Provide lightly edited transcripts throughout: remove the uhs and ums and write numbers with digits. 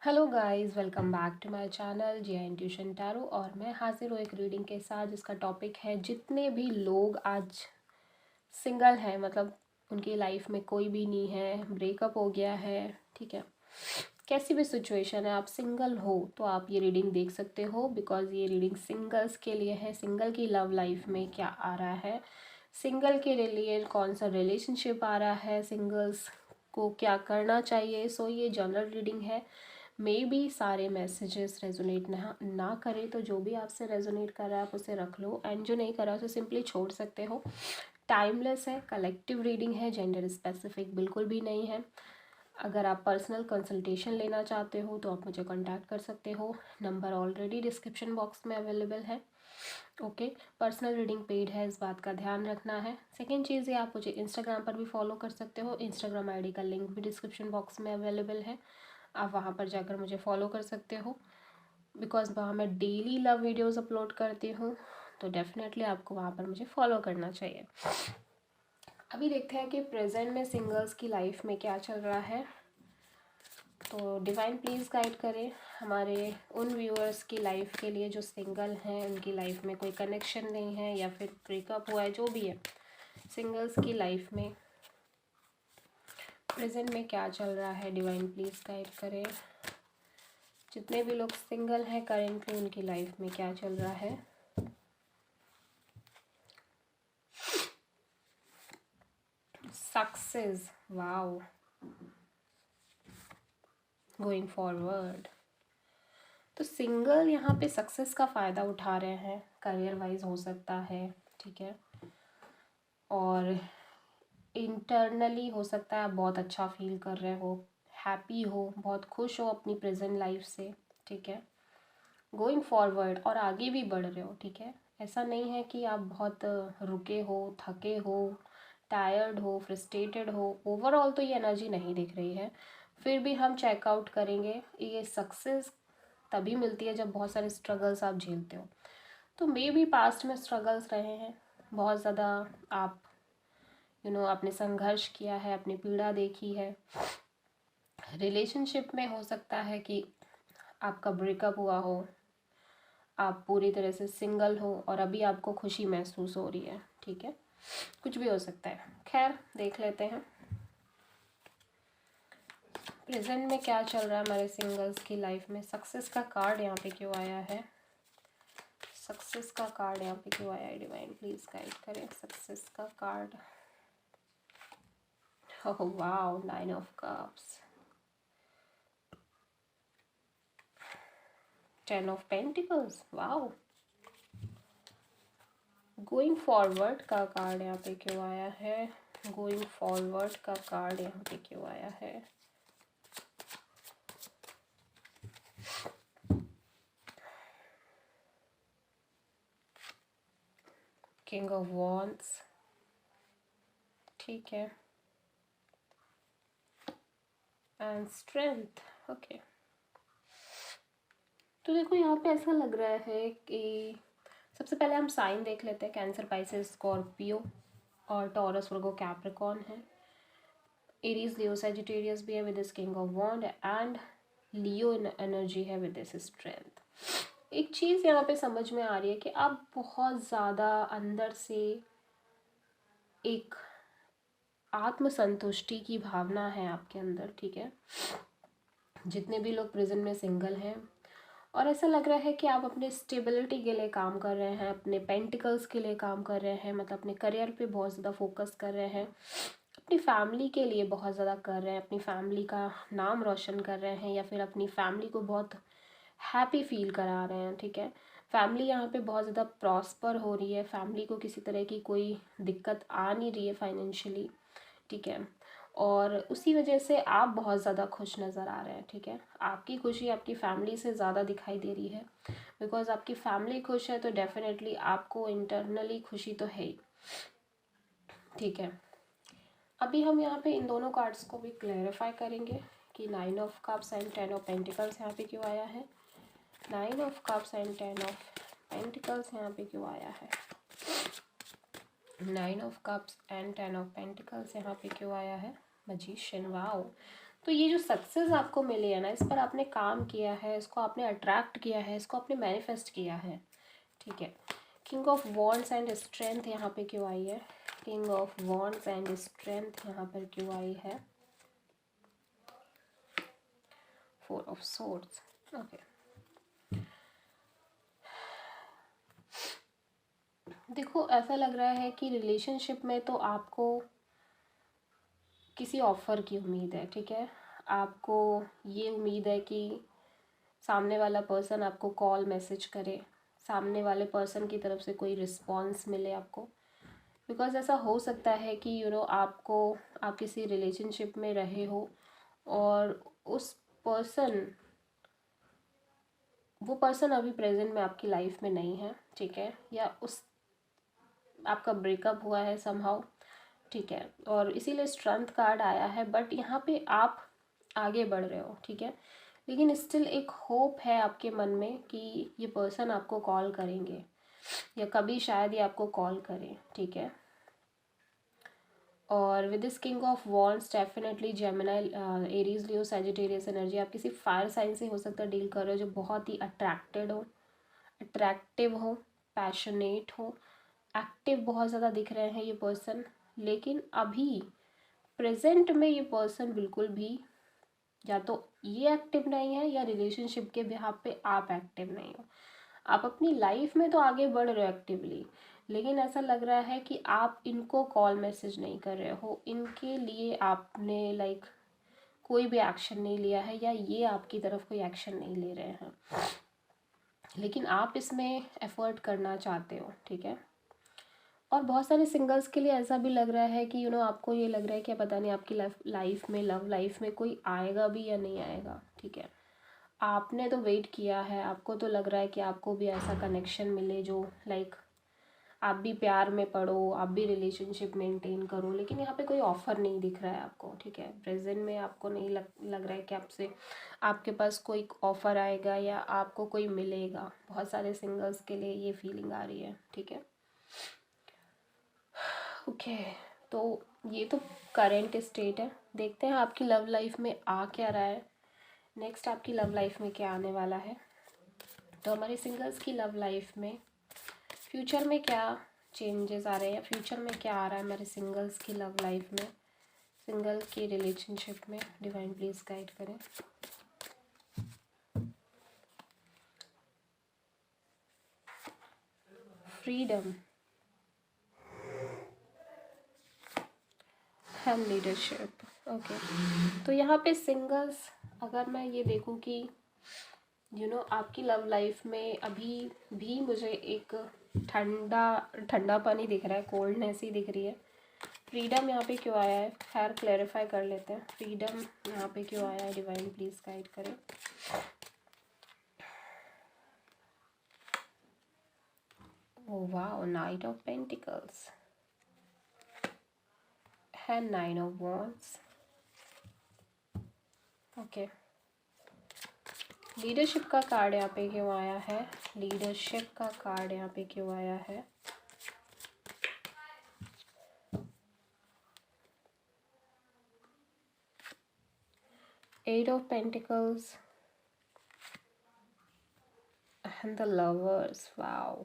Hello guys, welcome back to my channel Jiya intuition tarot. और मैं हाजिर हूँ एक रीडिंग के साथ जिसका टॉपिक है जितने भी लोग आज सिंगल हैं, मतलब उनकी लाइफ में कोई भी नहीं है, ब्रेकअप हो गया है, ठीक है, कैसी भी सिचुएशन है, आप सिंगल हो तो आप ये रीडिंग देख सकते हो। बिकॉज ये रीडिंग सिंगल्स के लिए है। सिंगल की लव लाइफ में क्या आ रहा है, सिंगल के लिए कौन सा रिलेशनशिप आ रहा है, सिंगल्स को क्या करना चाहिए। सो ये जनरल रीडिंग है। मे बी सारे मैसेजेस रेजोनेट ना करें, तो जो भी आपसे रेजोनेट कर रहा है आप उसे रख लो, एंड जो नहीं कर रहा उसे सिंपली छोड़ सकते हो। टाइमलेस है, कलेक्टिव रीडिंग है, जेंडर स्पेसिफिक बिल्कुल भी नहीं है। अगर आप पर्सनल कंसल्टेशन लेना चाहते हो तो आप मुझे कांटेक्ट कर सकते हो। नंबर ऑलरेडी डिस्क्रिप्शन बॉक्स में अवेलेबल है। ओके, पर्सनल रीडिंग पेड है, इस बात का ध्यान रखना है। सेकेंड चीज़, ये आप मुझे इंस्टाग्राम पर भी फॉलो कर सकते हो। इंस्टाग्राम आईडी का लिंक भी डिस्क्रिप्शन बॉक्स में अवेलेबल है, आप वहाँ पर जाकर मुझे फॉलो कर सकते हो। बिकॉज वहाँ मैं डेली लव वीडियोज़ अपलोड करती हूँ, तो डेफिनेटली आपको वहाँ पर मुझे फॉलो करना चाहिए। अभी देखते हैं कि प्रेजेंट में सिंगल्स की लाइफ में क्या चल रहा है। तो डिवाइन प्लीज़ गाइड करें हमारे उन व्यूअर्स की लाइफ के लिए जो सिंगल हैं, उनकी लाइफ में कोई कनेक्शन नहीं है या फिर ब्रेकअप हुआ है, जो भी है, सिंगल्स की लाइफ में प्रेजेंट में क्या चल रहा है। डिवाइन प्लीज़ गाइड करें जितने भी लोग सिंगल हैं करेंटली, उनकी लाइफ में क्या चल रहा है। Success, wow, going forward. तो सिंगल यहाँ पे सक्सेस का फ़ायदा उठा रहे हैं, करियर वाइज हो सकता है, ठीक है, और इंटरनली हो सकता है आप बहुत अच्छा फील कर रहे हो, हैप्पी हो, बहुत खुश हो अपनी प्रेजेंट लाइफ से, ठीक है, गोइंग फॉरवर्ड और आगे भी बढ़ रहे हो, ठीक है। ऐसा नहीं है कि आप बहुत रुके हो, थके हो, टायर्ड हो, फ्रस्ट्रेटेड हो। ओवरऑल तो ये एनर्जी नहीं दिख रही है, फिर भी हम चेकआउट करेंगे। ये सक्सेस तभी मिलती है जब बहुत सारे स्ट्रगल्स आप झेलते हो। तो मे भी पास्ट में स्ट्रगल्स रहे हैं बहुत ज़्यादा, आप आपने संघर्ष किया है, अपनी पीड़ा देखी है। रिलेशनशिप में हो सकता है कि आपका ब्रेकअप हुआ हो, आप पूरी तरह से सिंगल हो और अभी आपको खुशी महसूस हो रही है, ठीक है, कुछ भी हो सकता है। खैर, देख लेते हैं प्रेजेंट में क्या चल रहा है हमारे सिंगल्स की लाइफ में। सक्सेस का कार्ड यहाँ पे क्यों आया है, सक्सेस का कार्ड यहाँ पे क्यों आया है, डिवाइन प्लीज गाइड करें सक्सेस का card. Oh wow, 9 of cups, 10 of pentacles, wow. Going forward का कार्ड यहाँ पे क्यों आया है, गोइंग फॉरवर्ड का कार्ड यहाँ पे क्यों आया है। किंग ऑफ वॉन्ड्स, ठीक है, एंड स्ट्रेंथ, ओके। तो देखो यहाँ पे ऐसा लग रहा है कि सबसे पहले हम साइन देख लेते हैं। कैंसर, पाइसेस, स्कॉर्पियो और टॉरस, वर्गो, कैप्रिकॉर्न है। एरीज, लियो, सैजिटेरियस भी है with this king of wand, and Leo energy है विद दिस स्ट्रेंथ। एक चीज़ यहाँ पे समझ में आ रही है कि आप बहुत ज़्यादा अंदर से एक आत्मसंतुष्टि की भावना है आपके अंदर, ठीक है, जितने भी लोग प्रेजेंट में सिंगल हैं। और ऐसा लग रहा है कि आप अपने स्टेबिलिटी के लिए काम कर रहे हैं, अपने पेंटिकल्स के लिए काम कर रहे हैं, मतलब अपने करियर पे बहुत ज़्यादा फोकस कर रहे हैं, अपनी फैमिली के लिए बहुत ज़्यादा कर रहे हैं, अपनी फैमिली का नाम रोशन कर रहे हैं, या फिर अपनी फैमिली को बहुत हैप्पी फील करा रहे हैं, ठीक है। फैमिली यहाँ पे बहुत ज़्यादा प्रॉस्पर हो रही है, फैमिली को किसी तरह की कोई दिक्कत आ नहीं रही है फाइनेंशियली, ठीक है, और उसी वजह से आप बहुत ज़्यादा खुश नज़र आ रहे हैं, ठीक है। आपकी खुशी आपकी फैमिली से ज़्यादा दिखाई दे रही है, बिकॉज आपकी फैमिली खुश है तो डेफिनेटली आपको इंटरनली खुशी तो है ही, ठीक है। अभी हम यहाँ पे इन दोनों कार्ड्स को भी क्लैरिफाई करेंगे कि 9 of cups and 10 of pentacles यहाँ पे क्यों आया है, 9 of cups and 10 of pentacles यहाँ पे क्यों आया है, 9 of cups and 10 of pentacles यहाँ पे क्यों आया है। Magician, wow. तो ये जो सक्सेस आपको मिली है ना, इस पर आपने काम किया है, इसको आपने अट्रैक्ट किया है, इसको आपने मैनिफेस्ट किया है, ठीक है। King of wands and strength यहाँ पे क्यों आई है? King of wands and strength यहाँ पर क्यों आई है? Four of swords, okay. देखो ऐसा लग रहा है कि रिलेशनशिप में तो आपको किसी ऑफ़र की उम्मीद है, ठीक है। आपको ये उम्मीद है कि सामने वाला पर्सन आपको कॉल मैसेज करे, सामने वाले पर्सन की तरफ से कोई रिस्पॉन्स मिले आपको। बिकॉज़ ऐसा हो सकता है कि आप किसी रिलेशनशिप में रहे हो और वो पर्सन अभी प्रेजेंट में आपकी लाइफ में नहीं है, ठीक है, या आपका ब्रेकअप हुआ है समहाउ, ठीक है, और इसीलिए स्ट्रेंथ कार्ड आया है। बट यहाँ पे आप आगे बढ़ रहे हो, ठीक है, लेकिन स्टिल एक होप है आपके मन में कि ये पर्सन आपको कॉल करेंगे या कभी शायद ये आपको कॉल करें, ठीक है। और with this king of wands definitely Gemini, Aries, Leo, Sagittarius energy, आप किसी फायर साइन से हो सकता है डील कर रहे हो जो बहुत ही अट्रैक्टिव हो, पैशनेट हो, एक्टिव बहुत ज़्यादा दिख रहे हैं ये पर्सन। लेकिन अभी प्रेजेंट में ये पर्सन बिल्कुल भी या तो ये एक्टिव नहीं है या रिलेशनशिप के बिहाफ पे आप एक्टिव नहीं हो। आप अपनी लाइफ में तो आगे बढ़ रहे हो एक्टिवली, लेकिन ऐसा लग रहा है कि आप इनको कॉल मैसेज नहीं कर रहे हो, इनके लिए आपने कोई भी एक्शन नहीं लिया है या ये आपकी तरफ कोई एक्शन नहीं ले रहे हैं, लेकिन आप इसमें एफर्ट करना चाहते हो, ठीक है। और बहुत सारे सिंगल्स के लिए ऐसा भी लग रहा है कि आपको ये लग रहा है कि पता नहीं आपकी लव लाइफ में कोई आएगा भी या नहीं आएगा, ठीक है। आपने तो वेट किया है, आपको तो लग रहा है कि आपको भी ऐसा कनेक्शन मिले जो आप भी प्यार में पड़ो, आप भी रिलेशनशिप मेंटेन करो, लेकिन यहाँ पे कोई ऑफ़र नहीं दिख रहा है आपको, ठीक है। प्रेजेंट में आपको नहीं लग रहा है कि आपके पास कोई ऑफ़र आएगा या आपको कोई मिलेगा। बहुत सारे सिंगल्स के लिए ये फीलिंग आ रही है, ठीक है। ओके, तो ये तो करेंट स्टेट है। देखते हैं आपकी लव लाइफ में आ क्या रहा है, नेक्स्ट आपकी लव लाइफ में क्या आने वाला है। तो हमारे सिंगल्स की लव लाइफ में फ्यूचर में क्या चेंजेस आ रहे हैं, फ्यूचर में क्या आ रहा है हमारे सिंगल्स की लव लाइफ में, सिंगल की रिलेशनशिप में, डिवाइन प्लीज गाइड करें। Freedom and leadership, okay. तो यहाँ पे सिंगल्स, अगर मैं ये देखूँ कि आपकी लव लाइफ में अभी भी मुझे एक ठंडा पानी दिख रहा है, कोल्डनेस ही दिख रही है। फ्रीडम यहाँ पे क्यों आया है, खैर क्लैरिफाई कर लेते हैं। फ्रीडम यहाँ पे क्यों आया है, डिवाइन प्लीज गाइड करें। Oh wow, night of pentacles and nine of wands, okay. Leadership का कार्ड यहाँ पे क्यों आया है, लीडरशिप का कार्ड यहाँ पे क्यों आया है। Eight of pentacles and the lovers, wow.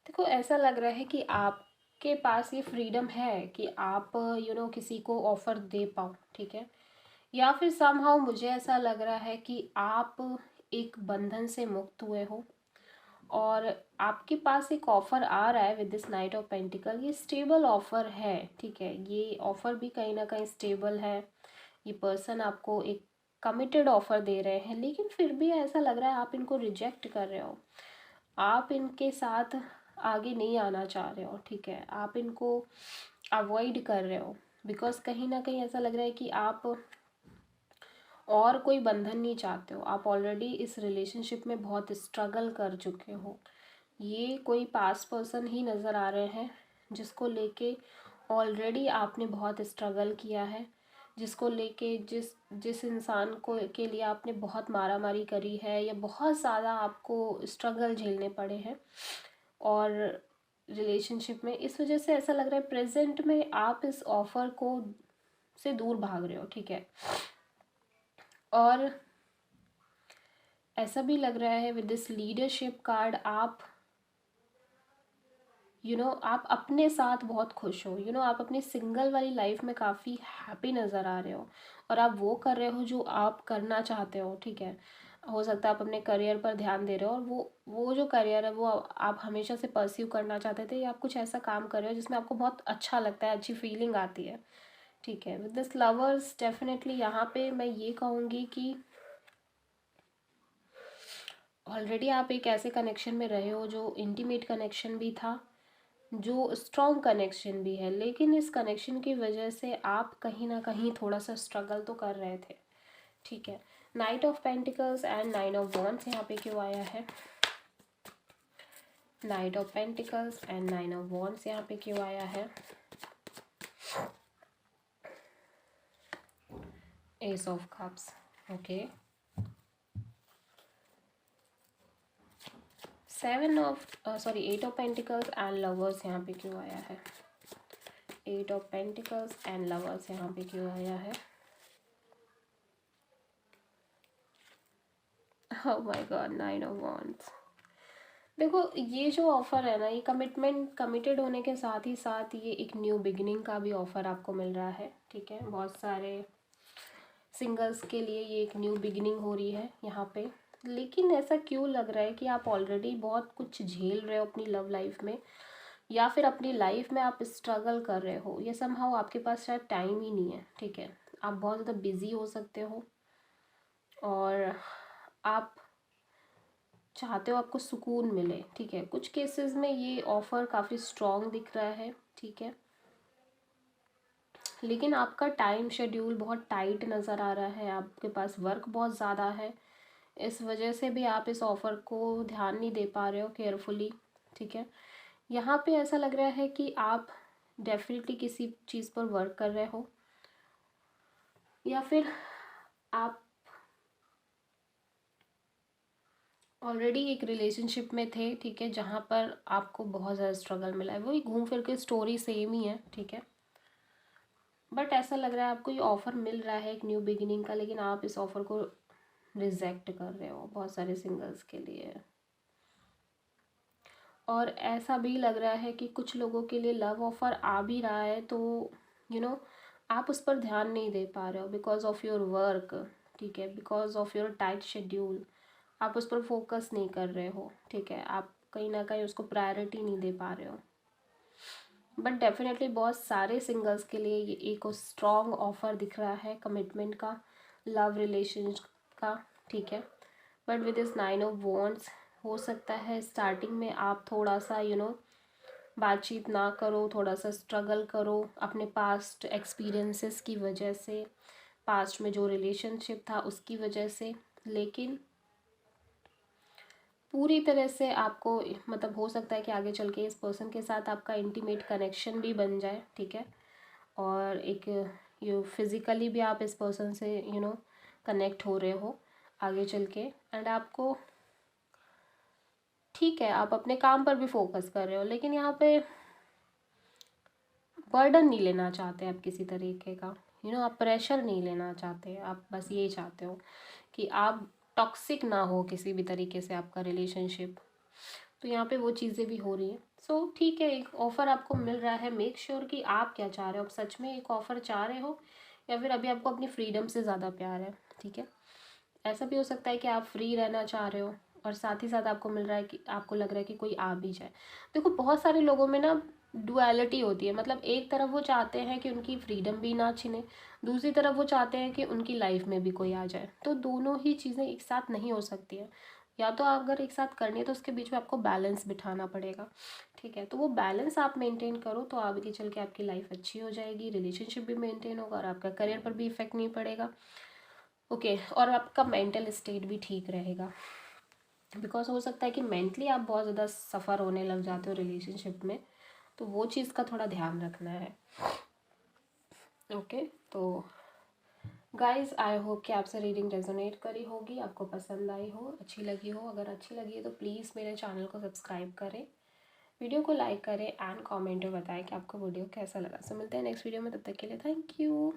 देखो ऐसा लग रहा है कि आपके पास ये फ्रीडम है कि आप किसी को ऑफर दे पाओ, ठीक है। या फिर समहाउ मुझे ऐसा लग रहा है कि आप एक बंधन से मुक्त हुए हो और आपके पास एक ऑफ़र आ रहा है with this night of pentacle. ये स्टेबल ऑफ़र है, ठीक है, ये ऑफ़र भी कहीं ना कहीं स्टेबल है। ये पर्सन आपको एक कमिटेड ऑफ़र दे रहे हैं, लेकिन फिर भी ऐसा लग रहा है आप इनको रिजेक्ट कर रहे हो, आप इनके साथ आगे नहीं आना चाह रहे हो, ठीक है, आप इनको अवॉइड कर रहे हो। बिकॉज कहीं ना कहीं ऐसा लग रहा है कि आप और कोई बंधन नहीं चाहते हो, आप ऑलरेडी इस रिलेशनशिप में बहुत स्ट्रगल कर चुके हो। ये कोई पास पर्सन ही नज़र आ रहे हैं जिसको लेके ऑलरेडी आपने बहुत स्ट्रगल किया है, जिसको लेके जिस इंसान को के लिए आपने बहुत मारामारी करी है या बहुत ज़्यादा आपको स्ट्रगल झेलने पड़े हैं और रिलेशनशिप में। इस वजह से ऐसा लग रहा है प्रेजेंट में आप इस ऑफ़र को से दूर भाग रहे हो, ठीक है। और ऐसा भी लग रहा है विद दिस लीडरशिप कार्ड आप आप अपने साथ बहुत खुश हो, आप अपनी सिंगल वाली लाइफ में काफ़ी हैप्पी नज़र आ रहे हो, और आप वो कर रहे हो जो आप करना चाहते हो, ठीक है। हो सकता है आप अपने करियर पर ध्यान दे रहे हो, और वो जो करियर है वो आप हमेशा से परस्यू करना चाहते थे, या आप कुछ ऐसा काम कर रहे हो जिसमें आपको बहुत अच्छा लगता है, अच्छी फीलिंग आती है, ठीक है। विद दिस लवर्स डेफिनेटली यहाँ पे मैं ये कहूँगी कि ऑलरेडी आप एक ऐसे कनेक्शन में रहे हो जो इंटीमेट कनेक्शन भी था, जो स्ट्रॉन्ग कनेक्शन भी है, लेकिन इस कनेक्शन की वजह से आप कहीं ना कहीं थोड़ा सा स्ट्रगल तो कर रहे थे, ठीक है। Knight of pentacles and nine of wands यहाँ पे क्यों आया है? Knight of pentacles and nine of wands यहाँ पे क्यों आया है? Ace of cups, okay. Eight of pentacles and lovers यहाँ पे क्यों आया है? Eight of pentacles and lovers यहाँ पे क्यों आया है? Oh my god, nine of wands. देखो ये जो ऑफ़र है ना, ये कमिटेड होने के साथ ही साथ ये एक न्यू बिगिनिंग का भी ऑफ़र आपको मिल रहा है, ठीक है। बहुत सारे सिंगल्स के लिए ये एक न्यू बिगिनिंग हो रही है यहाँ पे। लेकिन ऐसा क्यों लग रहा है कि आप ऑलरेडी बहुत कुछ झेल रहे हो अपनी लव लाइफ में, या फिर अपनी लाइफ में आप स्ट्रगल कर रहे हो, ये समहाउ आपके पास शायद टाइम ही नहीं है, ठीक है। आप बहुत ज़्यादा बिजी हो सकते हो, और आप चाहते हो आपको सुकून मिले, ठीक है। कुछ केसेस में ये ऑफ़र काफ़ी स्ट्रॉन्ग दिख रहा है, ठीक है। लेकिन आपका टाइम शेड्यूल बहुत टाइट नज़र आ रहा है, आपके पास वर्क बहुत ज़्यादा है, इस वजह से भी आप इस ऑफ़र को ध्यान नहीं दे पा रहे हो केयरफुली, ठीक है। यहाँ पे ऐसा लग रहा है कि आप डेफिनेटली किसी चीज़ पर वर्क कर रहे हो, या फिर आप ऑलरेडी एक रिलेशनशिप में थे, ठीक है, जहाँ पर आपको बहुत ज़्यादा स्ट्रगल मिला है। वही घूम फिर के स्टोरी सेम ही है, ठीक है। बट ऐसा लग रहा है आपको ये ऑफ़र मिल रहा है एक न्यू बिगिनिंग का, लेकिन आप इस ऑफ़र को रिजेक्ट कर रहे हो बहुत सारे सिंगल्स के लिए। और ऐसा भी लग रहा है कि कुछ लोगों के लिए लव ऑफ़र आ भी रहा है, तो यू नो आप उस पर ध्यान नहीं दे पा रहे हो बिकॉज ऑफ़ योर वर्क, ठीक है, because of your tight schedule. आप उस पर फोकस नहीं कर रहे हो, ठीक है, आप कहीं ना कहीं उसको प्रायोरिटी नहीं दे पा रहे हो। बट डेफिनेटली बहुत सारे सिंगल्स के लिए ये एक स्ट्रॉन्ग ऑफर दिख रहा है कमिटमेंट का, लव रिलेशन का, ठीक है। बट विद इस नाइन ऑफ वॉन्ड्स हो सकता है स्टार्टिंग में आप थोड़ा सा बातचीत ना करो, थोड़ा सा स्ट्रगल करो अपने पास्ट एक्सपीरियंसेस की वजह से, पास्ट में जो रिलेशनशिप था उसकी वजह से। लेकिन पूरी तरह से आपको मतलब हो सकता है कि आगे चल के इस पर्सन के साथ आपका इंटीमेट कनेक्शन भी बन जाए, ठीक है। और एक फिज़िकली भी आप इस पर्सन से कनेक्ट हो रहे हो आगे चल के, एंड आपको ठीक है आप अपने काम पर भी फोकस कर रहे हो, लेकिन यहाँ पे बर्डन नहीं लेना चाहते आप किसी तरीके का, आप प्रेशर नहीं लेना चाहते, आप बस ये चाहते हो कि आप टॉक्सिक ना हो किसी भी तरीके से आपका रिलेशनशिप। तो यहाँ पे वो चीज़ें भी हो रही हैं। सो ठीक है, एक ऑफ़र आपको मिल रहा है, मेक श्योर कि आप क्या चाह रहे हो, आप सच में एक ऑफ़र चाह रहे हो या फिर अभी आपको अपनी फ्रीडम से ज़्यादा प्यार है, ठीक है। ऐसा भी हो सकता है कि आप फ्री रहना चाह रहे हो और साथ ही साथ आपको मिल रहा है कि आपको लग रहा है कि कोई आ भी जाए। देखो बहुत सारे लोगों में ना डुअलिटी होती है, मतलब एक तरफ वो चाहते हैं कि उनकी फ्रीडम भी ना छिने, दूसरी तरफ वो चाहते हैं कि उनकी लाइफ में भी कोई आ जाए, तो दोनों ही चीज़ें एक साथ नहीं हो सकती है। या तो अगर एक साथ करनी है तो उसके बीच में आपको बैलेंस बिठाना पड़ेगा, ठीक है। तो वो बैलेंस आप मेंटेन करो तो आगे चल के आपकी लाइफ अच्छी हो जाएगी, रिलेशनशिप भी मेंटेन होगा और आपका करियर पर भी इफेक्ट नहीं पड़ेगा, ओके। और आपका मेंटल स्टेट भी ठीक रहेगा, बिकॉज हो सकता है कि मेंटली आप बहुत ज़्यादा सफ़र होने लग जाते हो रिलेशनशिप में, तो वो चीज़ का थोड़ा ध्यान रखना है, ओके। तो गाइज आई होप कि आपसे रीडिंग रेजोनेट करी होगी, आपको पसंद आई हो, अच्छी लगी हो। अगर अच्छी लगी है तो प्लीज़ मेरे चैनल को सब्सक्राइब करें, वीडियो को लाइक करें एंड कमेंट में बताएं कि आपको वीडियो कैसा लगा। सो मिलते हैं नेक्स्ट वीडियो में, तब तक के लिए थैंक यू।